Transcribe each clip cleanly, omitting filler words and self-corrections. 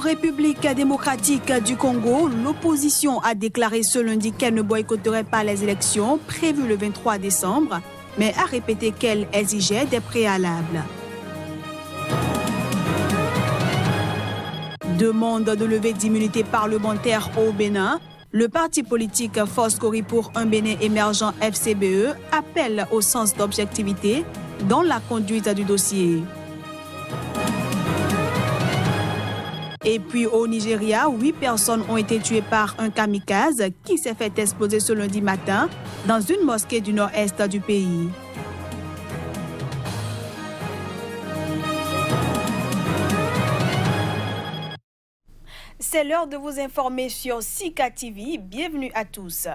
République démocratique du Congo, l'opposition a déclaré ce lundi qu'elle ne boycotterait pas les élections prévues le 23 décembre, mais a répété qu'elle exigeait des préalables. Demande de levée d'immunité parlementaire au Bénin. Le parti politique Force Cori pour un Bénin émergent FCBE appelle au sens d'objectivité dans la conduite du dossier. Et puis au Nigeria, 8 personnes ont été tuées par un kamikaze qui s'est fait exploser ce lundi matin dans une mosquée du nord-est du pays. C'est l'heure de vous informer sur Sika TV. Bienvenue à tous.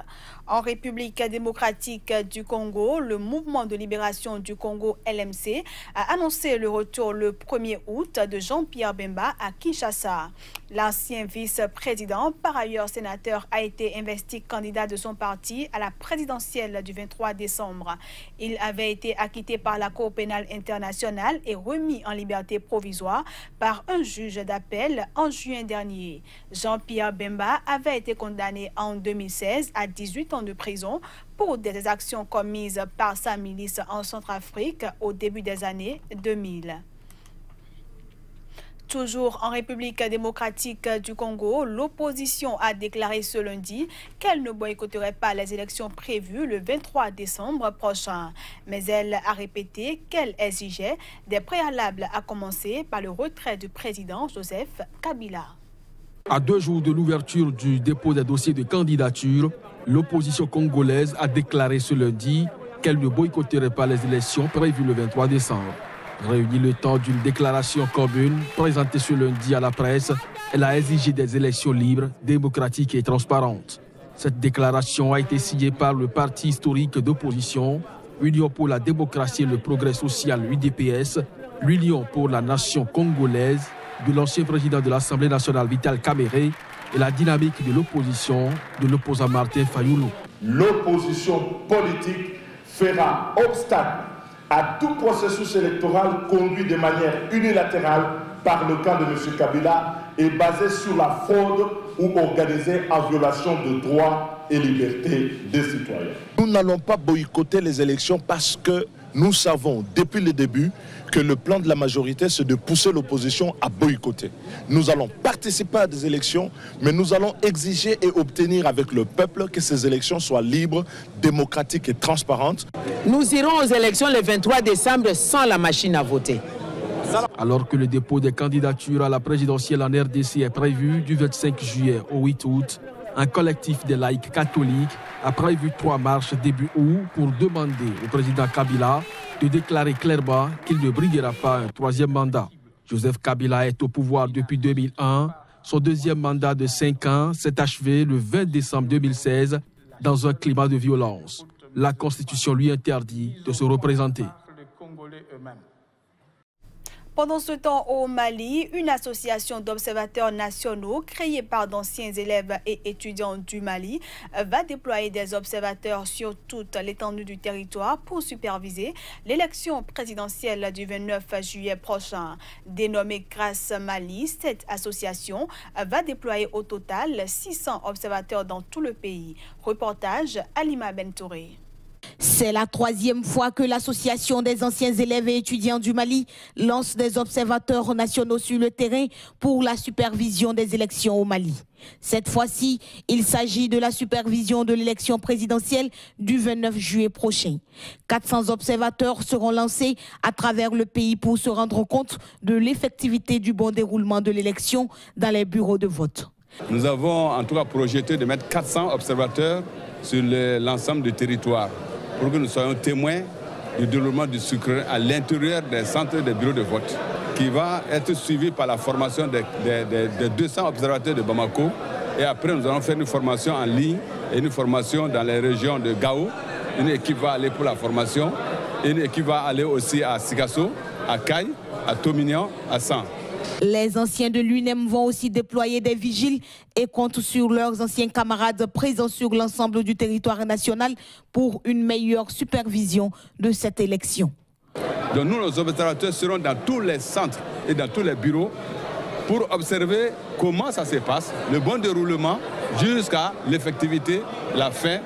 En République démocratique du Congo, le mouvement de libération du Congo LMC a annoncé le retour le 1er août de Jean-Pierre Bemba à Kinshasa. L'ancien vice-président, par ailleurs sénateur, a été investi candidat de son parti à la présidentielle du 23 décembre. Il avait été acquitté par la Cour pénale internationale et remis en liberté provisoire par un juge d'appel en juin dernier. Jean-Pierre Bemba avait été condamné en 2016 à 18 ans de prison pour des actions commises par sa milice en Centrafrique au début des années 2000. Toujours en République démocratique du Congo, l'opposition a déclaré ce lundi qu'elle ne boycotterait pas les élections prévues le 23 décembre prochain. Mais elle a répété qu'elle exigeait des préalables, à commencer par le retrait du président Joseph Kabila. À 2 jours de l'ouverture du dépôt des dossiers de candidature, l'opposition congolaise a déclaré ce lundi qu'elle ne boycotterait pas les élections prévues le 23 décembre. Réunie le temps d'une déclaration commune présentée ce lundi à la presse, elle a exigé des élections libres, démocratiques et transparentes. Cette déclaration a été signée par le parti historique d'opposition, Union pour la démocratie et le progrès social UDPS, l'Union pour la nation congolaise, de l'ancien président de l'Assemblée nationale Vital Kamerhe et la dynamique de l'opposition de l'opposant Martin Fayulu. L'opposition politique fera obstacle à tout processus électoral conduit de manière unilatérale par le camp de M. Kabila et basé sur la fraude ou organisé en violation de droits et libertés des citoyens. Nous n'allons pas boycotter les élections parce que nous savons depuis le début que le plan de la majorité, c'est de pousser l'opposition à boycotter. Nous allons participer à des élections, mais nous allons exiger et obtenir avec le peuple que ces élections soient libres, démocratiques et transparentes. Nous irons aux élections le 23 décembre sans la machine à voter. Alors que le dépôt des candidatures à la présidentielle en RDC est prévu du 25 juillet au 8 août, un collectif des laïcs catholiques a prévu 3 marches début août pour demander au président Kabila de déclarer clairement qu'il ne briguera pas un 3e mandat. Joseph Kabila est au pouvoir depuis 2001. Son 2e mandat de 5 ans s'est achevé le 20 décembre 2016 dans un climat de violence. La Constitution lui interdit de se représenter. Pendant ce temps, au Mali, une association d'observateurs nationaux créée par d'anciens élèves et étudiants du Mali va déployer des observateurs sur toute l'étendue du territoire pour superviser l'élection présidentielle du 29 juillet prochain. Dénommée Grâce Mali, cette association va déployer au total 600 observateurs dans tout le pays. Reportage Alima Bentouré. C'est la 3e fois que l'association des anciens élèves et étudiants du Mali lance des observateurs nationaux sur le terrain pour la supervision des élections au Mali. Cette fois-ci, il s'agit de la supervision de l'élection présidentielle du 29 juillet prochain. 400 observateurs seront lancés à travers le pays pour se rendre compte de l'effectivité du bon déroulement de l'élection dans les bureaux de vote. Nous avons en tout cas projeté de mettre 400 observateurs sur l'ensemble du territoire pour que nous soyons témoins du déroulement du scrutin à l'intérieur des centres des bureaux de vote, qui va être suivi par la formation de 200 observateurs de Bamako. Et après, nous allons faire une formation en ligne et une formation dans les régions de Gao. Une équipe va aller pour la formation, une équipe va aller aussi à Sikasso, à Kaye, à Tomignan, à San. Les anciens de l'UNEM vont aussi déployer des vigiles et comptent sur leurs anciens camarades présents sur l'ensemble du territoire national pour une meilleure supervision de cette élection. Donc nous, nos observateurs seront dans tous les centres et dans tous les bureaux pour observer comment ça se passe, le bon déroulement jusqu'à l'effectivité, la fin,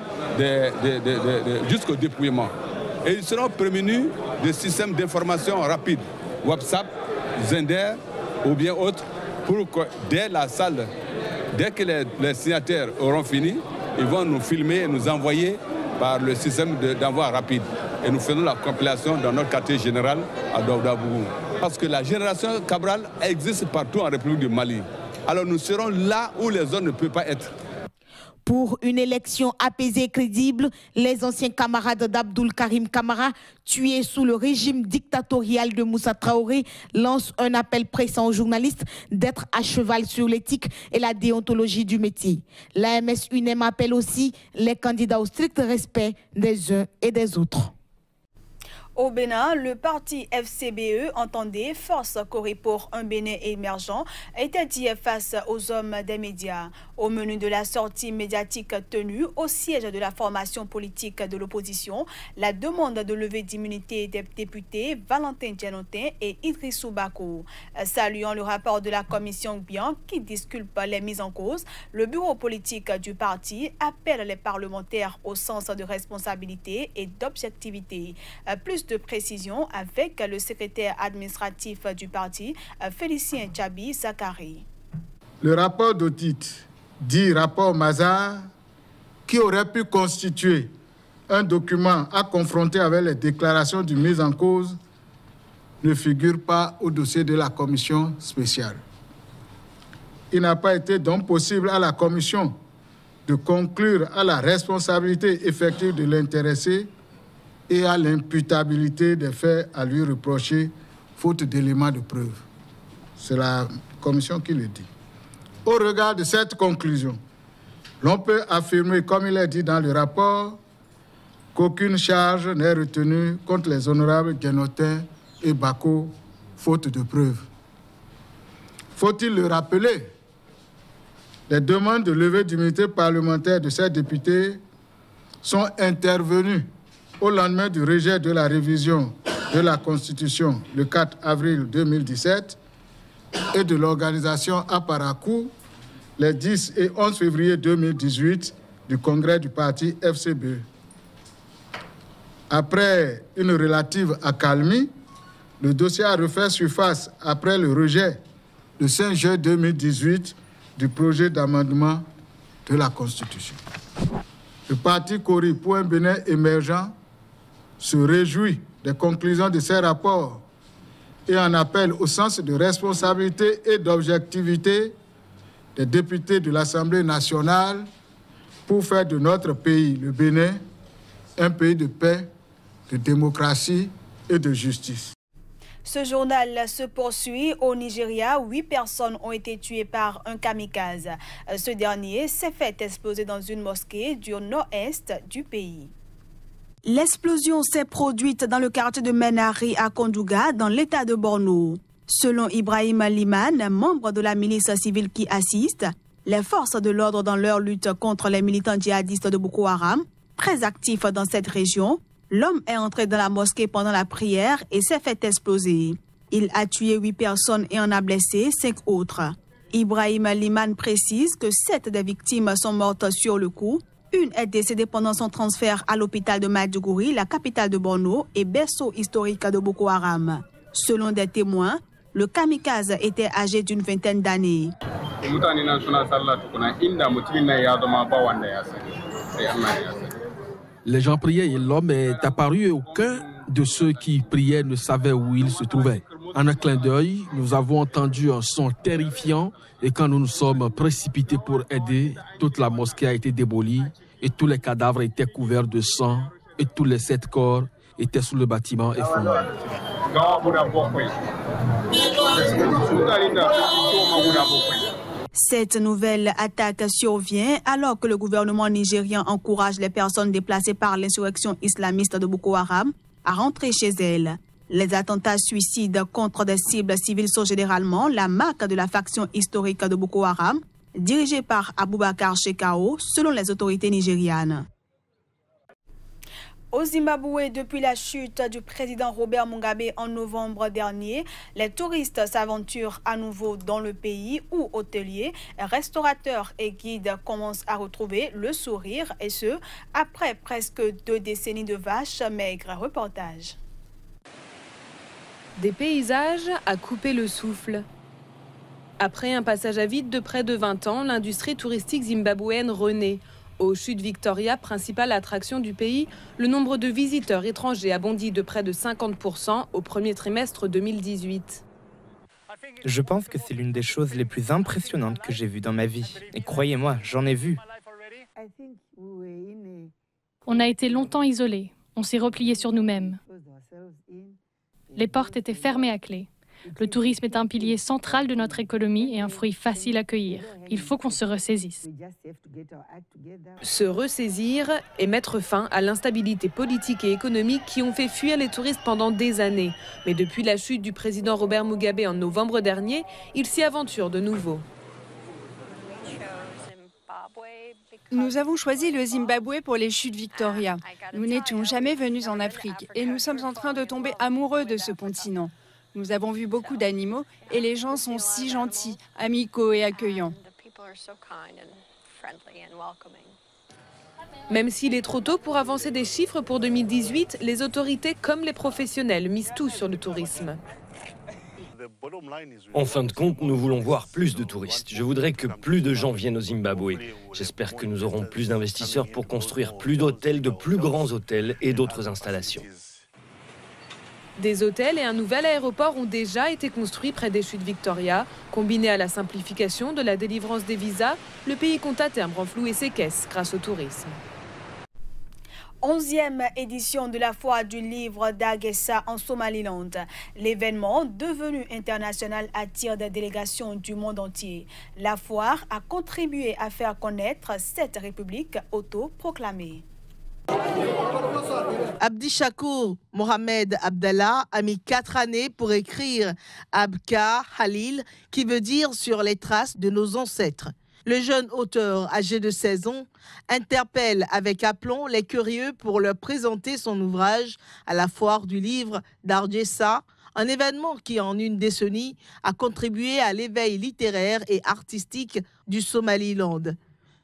jusqu'au dépouillement. Et ils seront prévenus de systèmes d'information rapides, WhatsApp, Zender ou bien autres, pour que dès la salle, dès que les signataires auront fini, ils vont nous filmer et nous envoyer par le système d'envoi rapide. Et nous faisons la compilation dans notre quartier général à Douadabougou. Parce que la génération Cabral existe partout en République du Mali. Alors nous serons là où les autres ne peuvent pas être. Pour une élection apaisée et crédible, les anciens camarades d'Abdoul Karim Camara, tués sous le régime dictatorial de Moussa Traoré, lancent un appel pressant aux journalistes d'être à cheval sur l'éthique et la déontologie du métier. L'AMS UNEM appelle aussi les candidats au strict respect des uns et des autres. Au Bénin, le parti FCBE, entendait Force Corée pour un Bénin émergent, était dit face aux hommes des médias. Au menu de la sortie médiatique tenue au siège de la formation politique de l'opposition, la demande de levée d'immunité des députés Valentin Djanotin et Idrissou Bako. Saluant le rapport de la commission Bian qui disculpe les mises en cause, le bureau politique du parti appelle les parlementaires au sens de responsabilité et d'objectivité. Plus de précision avec le secrétaire administratif du parti, Félicien Djabi Zakari. Le rapport d'audit, dit rapport Mazar, qui aurait pu constituer un document à confronter avec les déclarations de mise en cause, ne figure pas au dossier de la commission spéciale. Il n'a pas été donc possible à la commission de conclure à la responsabilité effective de l'intéressé et à l'imputabilité des faits à lui reprocher, faute d'éléments de preuve. C'est la commission qui le dit. Au regard de cette conclusion, l'on peut affirmer, comme il est dit dans le rapport, qu'aucune charge n'est retenue contre les honorables Djanotin et Bako, faute de preuve. Faut-il le rappeler? Les demandes de levée d'immunité parlementaire de ces députés sont intervenues au lendemain du rejet de la révision de la Constitution le 4 avril 2017 et de l'organisation à Parakou les 10 et 11 février 2018 du congrès du parti FCBE. Après une relative accalmie, le dossier a refait surface après le rejet le 5 juin 2018 du projet d'amendement de la Constitution. Le parti Cori pour un Bénin émergent se réjouit des conclusions de ces rapports et en appelle au sens de responsabilité et d'objectivité des députés de l'Assemblée nationale pour faire de notre pays, le Bénin, un pays de paix, de démocratie et de justice. Ce journal se poursuit. Au Nigeria, 8 personnes ont été tuées par un kamikaze. Ce dernier s'est fait exploser dans une mosquée du nord-est du pays. L'explosion s'est produite dans le quartier de Menari à Kondouga, dans l'état de Borno. Selon Ibrahim Liman, membre de la milice civile qui assiste, les forces de l'ordre dans leur lutte contre les militants djihadistes de Boko Haram, très actifs dans cette région, l'homme est entré dans la mosquée pendant la prière et s'est fait exploser. Il a tué 8 personnes et en a blessé 5 autres. Ibrahim Liman précise que 7 des victimes sont mortes sur le coup. Une est décédée pendant son transfert à l'hôpital de Maiduguri, la capitale de Borno et berceau historique de Boko Haram. Selon des témoins, le kamikaze était âgé d'une vingtaine d'années. Les gens priaient et l'homme est apparu et aucun de ceux qui priaient ne savait où il se trouvait. En un clin d'œil, nous avons entendu un son terrifiant et quand nous nous sommes précipités pour aider, toute la mosquée a été démolie et tous les cadavres étaient couverts de sang et tous les 7 corps étaient sous le bâtiment effondré. Cette nouvelle attaque survient alors que le gouvernement nigérien encourage les personnes déplacées par l'insurrection islamiste de Boko Haram à rentrer chez elles. Les attentats suicides contre des cibles civiles sont généralement la marque de la faction historique de Boko Haram, dirigée par Aboubakar Shekau, selon les autorités nigérianes. Au Zimbabwe, depuis la chute du président Robert Mugabe en novembre dernier, les touristes s'aventurent à nouveau dans le pays où hôteliers, restaurateurs et guides commencent à retrouver le sourire, et ce, après presque 2 décennies de vaches maigres. Reportage. Des paysages à couper le souffle. Après un passage à vide de près de 20 ans, l'industrie touristique zimbabwéenne renaît. Aux chutes Victoria, principale attraction du pays, le nombre de visiteurs étrangers a bondi de près de 50% au premier trimestre 2018. Je pense que c'est l'une des choses les plus impressionnantes que j'ai vues dans ma vie. Et croyez-moi, j'en ai vu. On a été longtemps isolés. On s'est repliés sur nous-mêmes. Les portes étaient fermées à clé. Le tourisme est un pilier central de notre économie et un fruit facile à cueillir. Il faut qu'on se ressaisisse. Se ressaisir et mettre fin à l'instabilité politique et économique qui ont fait fuir les touristes pendant des années. Mais depuis la chute du président Robert Mugabe en novembre dernier, il s'y aventure de nouveau. Nous avons choisi le Zimbabwe pour les chutes Victoria. Nous n'étions jamais venus en Afrique et nous sommes en train de tomber amoureux de ce continent. Nous avons vu beaucoup d'animaux et les gens sont si gentils, amicaux et accueillants. Même s'il est trop tôt pour avancer des chiffres pour 2018, les autorités comme les professionnels misent tout sur le tourisme. En fin de compte, nous voulons voir plus de touristes. Je voudrais que plus de gens viennent au Zimbabwe. J'espère que nous aurons plus d'investisseurs pour construire plus d'hôtels, de plus grands hôtels et d'autres installations. Des hôtels et un nouvel aéroport ont déjà été construits près des chutes Victoria. Combiné à la simplification de la délivrance des visas, le pays compte à terme renflouer ses caisses grâce au tourisme. 11e édition de la foire du livre d'Hargeisa en Somaliland. L'événement, devenu international, attire des délégations du monde entier. La foire a contribué à faire connaître cette république autoproclamée. Abdi Shakur Mohamed Abdallah a mis 4 années pour écrire Abka Halil, qui veut dire sur les traces de nos ancêtres. Le jeune auteur, âgé de 16 ans, interpelle avec aplomb les curieux pour leur présenter son ouvrage à la foire du livre d'Hargeisa, un événement qui, en une décennie, a contribué à l'éveil littéraire et artistique du Somaliland.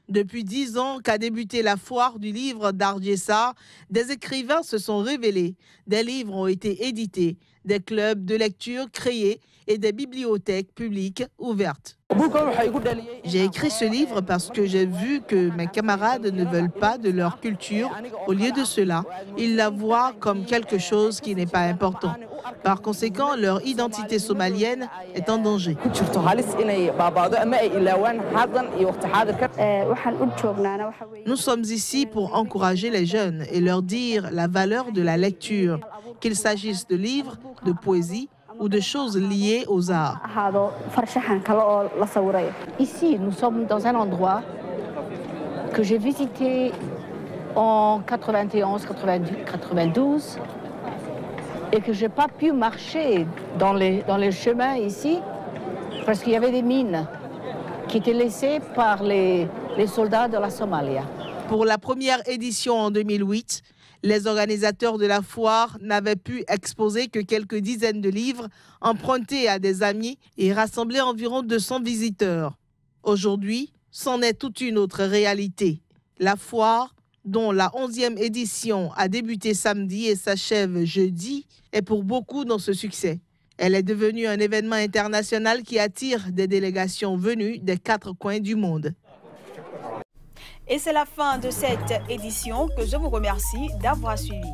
Depuis 10 ans qu'a débuté la foire du livre d'Hargeisa, des écrivains se sont révélés, des livres ont été édités, des clubs de lecture créés et des bibliothèques publiques ouvertes. J'ai écrit ce livre parce que j'ai vu que mes camarades ne veulent pas de leur culture. Au lieu de cela, ils la voient comme quelque chose qui n'est pas important. Par conséquent, leur identité somalienne est en danger. Nous sommes ici pour encourager les jeunes et leur dire la valeur de la lecture, qu'il s'agisse de livres, de poésie ou de choses liées aux arts. Ici, nous sommes dans un endroit que j'ai visité en 91, 92 et que je n'ai pas pu marcher dans les chemins ici parce qu'il y avait des mines qui étaient laissées par les soldats de la Somalie. Pour la première édition en 2008, les organisateurs de la foire n'avaient pu exposer que quelques dizaines de livres empruntés à des amis et rassembler environ 200 visiteurs. Aujourd'hui, c'en est toute une autre réalité. La foire, dont la 11e édition a débuté samedi et s'achève jeudi, est pour beaucoup dans ce succès. Elle est devenue un événement international qui attire des délégations venues des 4 coins du monde. Et c'est la fin de cette édition que je vous remercie d'avoir suivi.